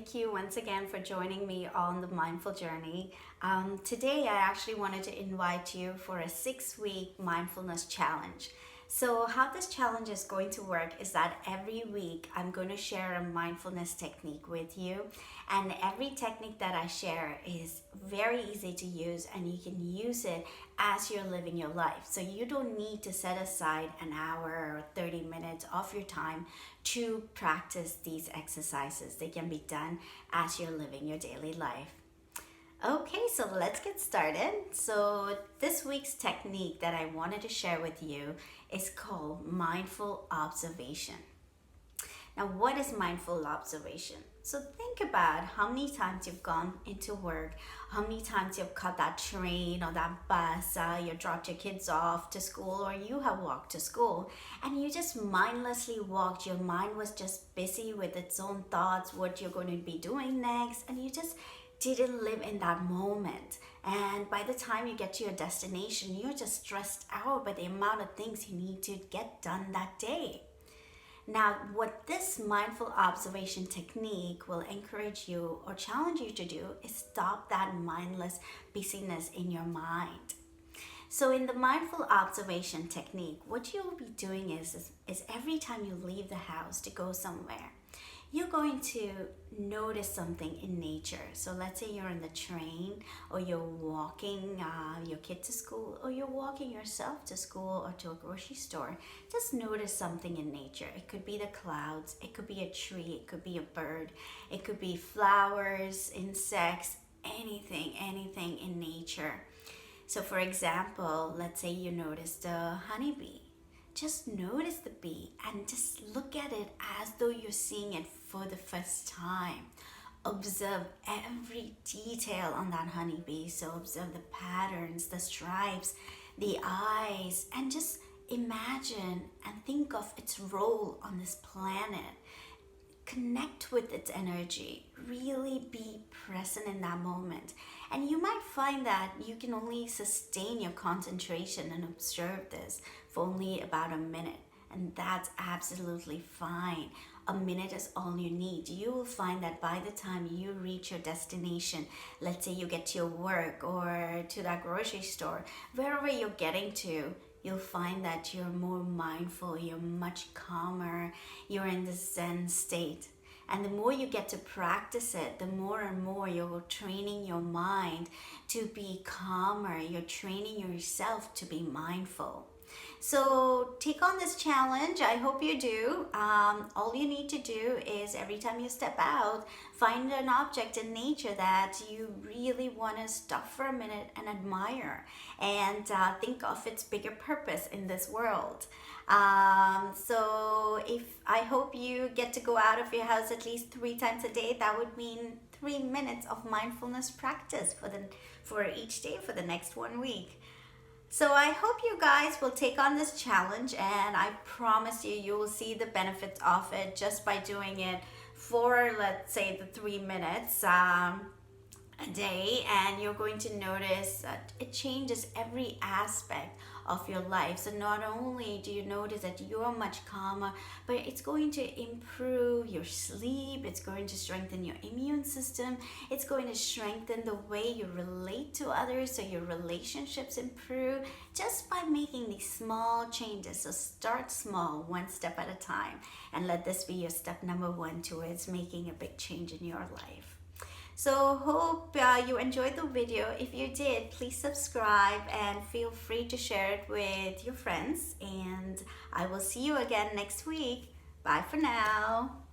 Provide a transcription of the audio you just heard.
thank you once again for joining me on the mindful journey. Today, I actually wanted to invite you for a 6-week mindfulness challenge. So, how this challenge is going to work is that every week I'm going to share a mindfulness technique with you, and every technique that I share is very easy to use, and you can use it as you're living your life. So, you don't need to set aside an hour or 30 minutes of your time to practice these exercises. They can be done as you're living your daily life. Okay, so let's get started. So this week's technique that I wanted to share with you is called mindful observation. Now, what is mindful observation? So think about how many times you've gone into work, how many times you've caught that train or that bus, you dropped your kids off to school, or you have walked to school, and you just mindlessly walked. Your mind was just busy with its own thoughts, what you're going to be doing next, and you just didn't live in that moment. And by the time you get to your destination, you're just stressed out by the amount of things you need to get done that day. Now, what this mindful observation technique will encourage you or challenge you to do is stop that mindless busyness in your mind. So in the mindful observation technique, what you'll be doing is every time you leave the house to go somewhere, you're going to notice something in nature. So let's say you're in the train, or you're walking your kid to school, or you're walking yourself to school or to a grocery store. Just notice something in nature. It could be the clouds, it could be a tree, it could be a bird, it could be flowers, insects, anything in nature. So for example, let's say you noticed a honeybee. Just notice the bee and just look at it as though you're seeing it for the first time. Observe every detail on that honeybee. So observe the patterns, the stripes, the eyes, and just imagine and think of its role on this planet. Connect with its energy. Really be present in that moment. And you might find that you can only sustain your concentration and observe this for only about a minute. And that's absolutely fine. A minute is all you need. You will find that by the time you reach your destination, let's say you get to your work or to that grocery store, wherever you're getting to, you'll find that you're more mindful, you're much calmer, you're in the Zen state. And the more you get to practice it, the more and more you're training your mind to be calmer. You're training yourself to be mindful. So take on this challenge. I hope you do. All you need to do is every time you step out, find an object in nature that you really want to stop for a minute and admire, and think of its bigger purpose in this world. So I hope you get to go out of your house at least 3 times a day. That would mean 3 minutes of mindfulness practice for each day for the next 1 week. So I hope you guys will take on this challenge, and I promise you will see the benefits of it just by doing it for, let's say, the 3 minutes a day, and you're going to notice that it changes every aspect of your life. So not only do you notice that you're much calmer, but it's going to improve your sleep, it's going to strengthen your immune system, it's going to strengthen the way you relate to others, so your relationships improve just by making these small changes. So start small, one step at a time, and let this be your step number 1 towards making a big change in your life. So hope you enjoyed the video. If you did, please subscribe and feel free to share it with your friends. And I will see you again next week. Bye for now.